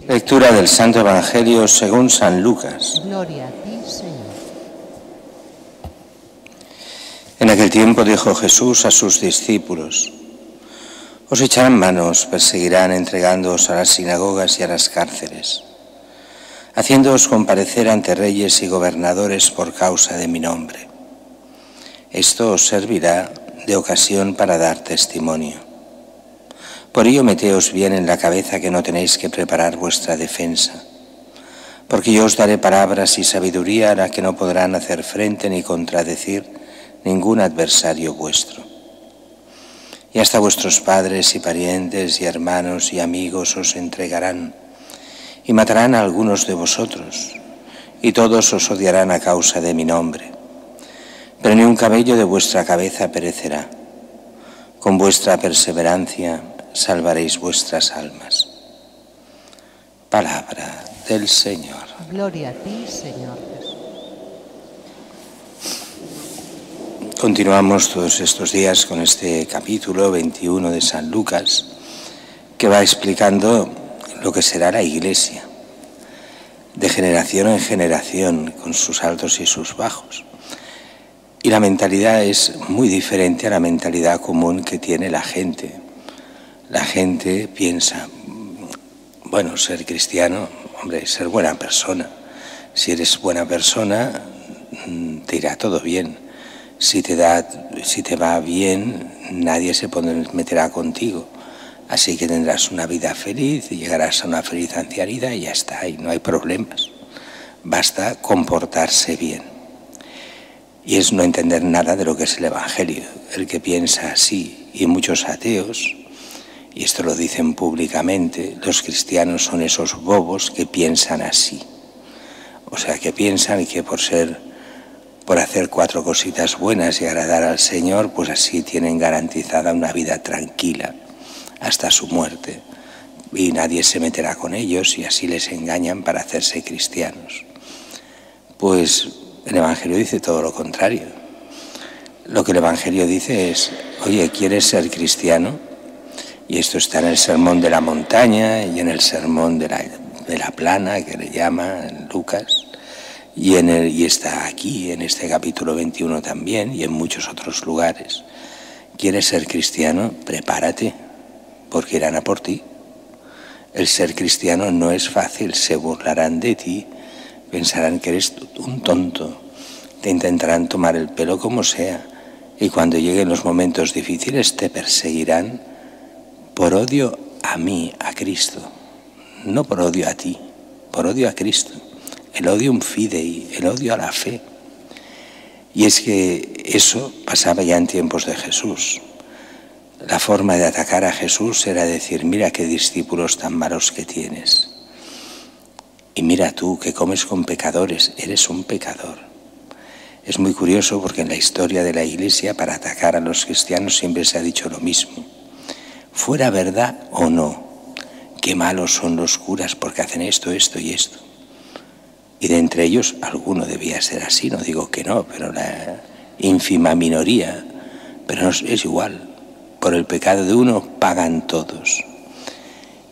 Lectura del Santo Evangelio según San Lucas. Gloria a ti, Señor. En aquel tiempo dijo Jesús a sus discípulos: os echarán manos, perseguirán, entregándoos a las sinagogas y a las cárceles, haciéndoos comparecer ante reyes y gobernadores por causa de mi nombre. Esto os servirá de ocasión para dar testimonio. Por ello meteos bien en la cabeza que no tenéis que preparar vuestra defensa, porque yo os daré palabras y sabiduría a la que no podrán hacer frente ni contradecir ningún adversario vuestro. Y hasta vuestros padres y parientes y hermanos y amigos os entregarán, y matarán a algunos de vosotros, y todos os odiarán a causa de mi nombre. Pero ni un cabello de vuestra cabeza perecerá. Con vuestra perseverancia salvaréis vuestras almas. Palabra del Señor. Gloria a ti, Señor Jesús. Continuamos todos estos días con este capítulo 21 de San Lucas, que va explicando lo que será la Iglesia, de generación en generación, con sus altos y sus bajos. Y la mentalidad es muy diferente a la mentalidad común que tiene la gente. La gente piensa, bueno, ser cristiano, hombre, ser buena persona. Si eres buena persona, te irá todo bien. Si te va bien, nadie se meterá contigo. Así que tendrás una vida feliz y llegarás a una feliz ancianidad y ya está, y no hay problemas. Basta comportarse bien. Y es no entender nada de lo que es el Evangelio. El que piensa así, y muchos ateos, y esto lo dicen públicamente, los cristianos son esos bobos que piensan así. O sea, que piensan que por hacer 4 cositas buenas y agradar al Señor, pues así tienen garantizada una vida tranquila hasta su muerte. Y nadie se meterá con ellos y así les engañan para hacerse cristianos. Pues el Evangelio dice todo lo contrario. Lo que el Evangelio dice es, oye, ¿quieres ser cristiano? Y esto está en el Sermón de la Montaña y en el Sermón de la Plana, que le llama Lucas, y está aquí, en este capítulo 21 también, y en muchos otros lugares. ¿Quieres ser cristiano? Prepárate, porque irán a por ti. El ser cristiano no es fácil, se burlarán de ti, pensarán que eres un tonto, te intentarán tomar el pelo como sea, y cuando lleguen los momentos difíciles te perseguirán por odio a mí, a Cristo, no por odio a ti, por odio a Cristo, el odium fidei, el odio a la fe. Y es que eso pasaba ya en tiempos de Jesús. La forma de atacar a Jesús era decir, mira qué discípulos tan malos que tienes. Y mira tú que comes con pecadores, eres un pecador. Es muy curioso porque en la historia de la Iglesia para atacar a los cristianos siempre se ha dicho lo mismo. Fuera verdad o no, qué malos son los curas porque hacen esto, esto y esto. Y de entre ellos alguno debía ser así, no digo que no, pero la ínfima minoría, pero es igual. Por el pecado de uno pagan todos.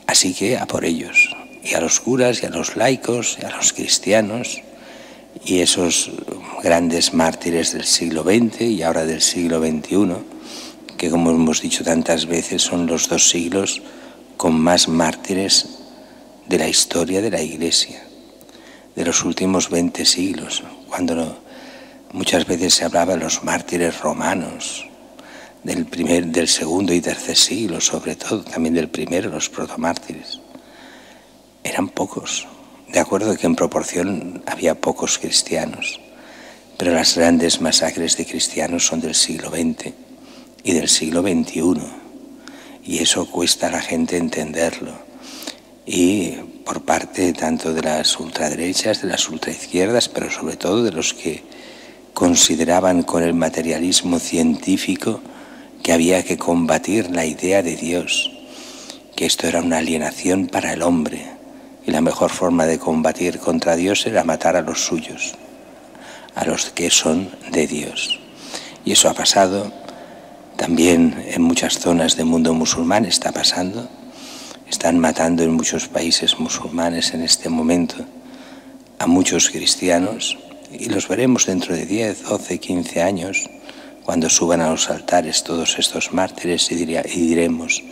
Así que a por ellos, y a los curas, y a los laicos, y a los cristianos, y esos grandes mártires del siglo XX y ahora del siglo XXI, que como hemos dicho tantas veces son los 2 siglos con más mártires de la historia de la Iglesia, de los últimos 20 siglos, cuando muchas veces se hablaba de los mártires romanos, del segundo y tercer siglo, sobre todo, también del primero, los protomártires. Eran pocos, de acuerdo que en proporción había pocos cristianos, pero las grandes masacres de cristianos son del siglo XX y del siglo XXI, y eso cuesta a la gente entenderlo. Y por parte tanto de las ultraderechas, de las ultraizquierdas, pero sobre todo de los que consideraban con el materialismo científico que había que combatir la idea de Dios, que esto era una alienación para el hombre, y la mejor forma de combatir contra Dios era matar a los suyos, a los que son de Dios. Y eso ha pasado también en muchas zonas del mundo musulmán, está pasando. Están matando en muchos países musulmanes en este momento a muchos cristianos, y los veremos dentro de 10, 12, 15 años, cuando suban a los altares todos estos mártires, y diremos: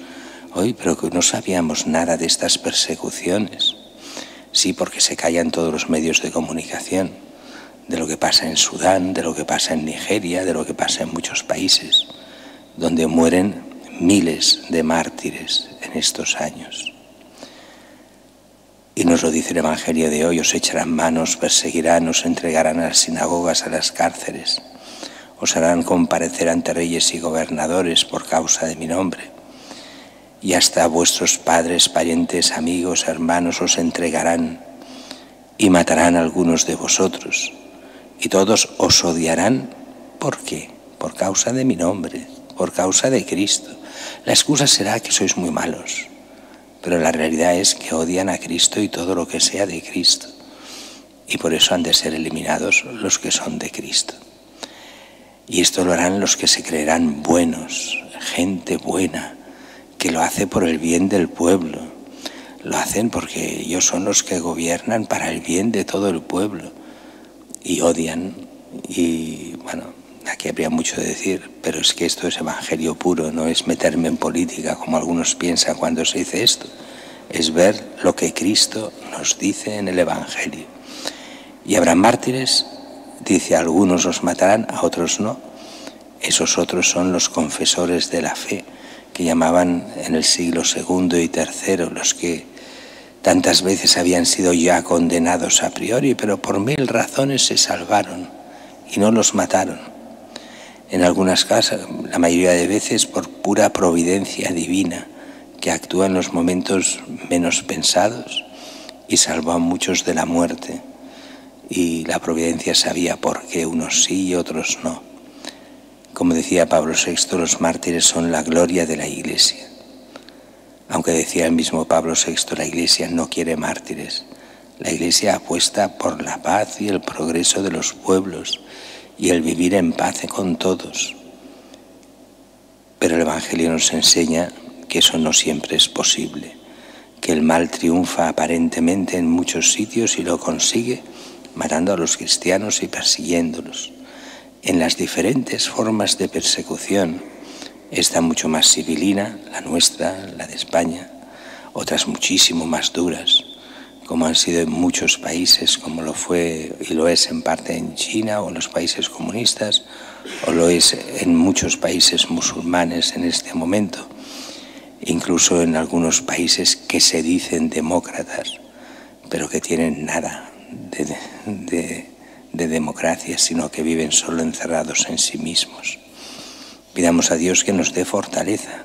hoy, pero que no sabíamos nada de estas persecuciones. Sí, porque se callan todos los medios de comunicación, de lo que pasa en Sudán, de lo que pasa en Nigeria, de lo que pasa en muchos países, donde mueren miles de mártires en estos años. Y nos lo dice el Evangelio de hoy: os echarán manos, perseguirán, os entregarán a las sinagogas, a las cárceles, os harán comparecer ante reyes y gobernadores por causa de mi nombre, y hasta vuestros padres, parientes, amigos, hermanos os entregarán y matarán a algunos de vosotros, y todos os odiarán. ¿Por qué? Por causa de mi nombre, por causa de Cristo. La excusa será que sois muy malos, pero la realidad es que odian a Cristo y todo lo que sea de Cristo, y por eso han de ser eliminados los que son de Cristo. Y esto lo harán los que se creerán buenos, gente buena, que lo hace por el bien del pueblo. Lo hacen porque ellos son los que gobiernan para el bien de todo el pueblo, y odian. Y bueno, aquí habría mucho de decir, pero es que esto es evangelio puro, no es meterme en política como algunos piensan cuando se dice esto. Es ver lo que Cristo nos dice en el evangelio. Y habrá mártires, dice: a algunos los matarán, a otros no. Esos otros son los confesores de la fe, que llamaban en el siglo II y III, los que tantas veces habían sido ya condenados a priori, pero por 1000 razones se salvaron y no los mataron. En algunas casas, la mayoría de veces por pura providencia divina, que actúa en los momentos menos pensados y salvó a muchos de la muerte. Y la providencia sabía por qué unos sí y otros no. Como decía Pablo VI, los mártires son la gloria de la Iglesia. Aunque decía el mismo Pablo VI, la Iglesia no quiere mártires. La Iglesia apuesta por la paz y el progreso de los pueblos y el vivir en paz con todos. Pero el Evangelio nos enseña que eso no siempre es posible, que el mal triunfa aparentemente en muchos sitios y lo consigue matando a los cristianos y persiguiéndolos. En las diferentes formas de persecución, esta mucho más civilina, la nuestra, la de España, otras muchísimo más duras, como han sido en muchos países, como lo fue y lo es en parte en China o en los países comunistas, o lo es en muchos países musulmanes en este momento, incluso en algunos países que se dicen demócratas, pero que tienen nada de democracia, sino que viven solo encerrados en sí mismos. Pidamos a Dios que nos dé fortaleza,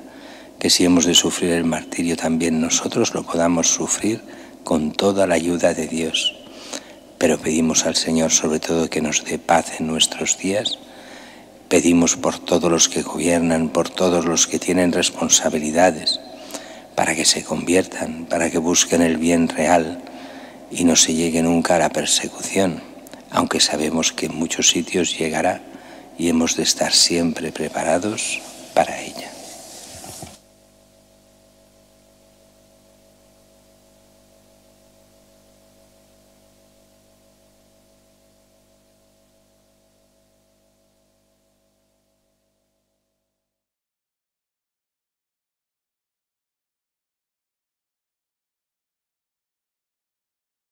que si hemos de sufrir el martirio también nosotros lo podamos sufrir con toda la ayuda de Dios. Pero pedimos al Señor sobre todo que nos dé paz en nuestros días. Pedimos por todos los que gobiernan, por todos los que tienen responsabilidades, para que se conviertan, para que busquen el bien real y no se llegue nunca a la persecución, aunque sabemos que en muchos sitios llegará y hemos de estar siempre preparados para ella.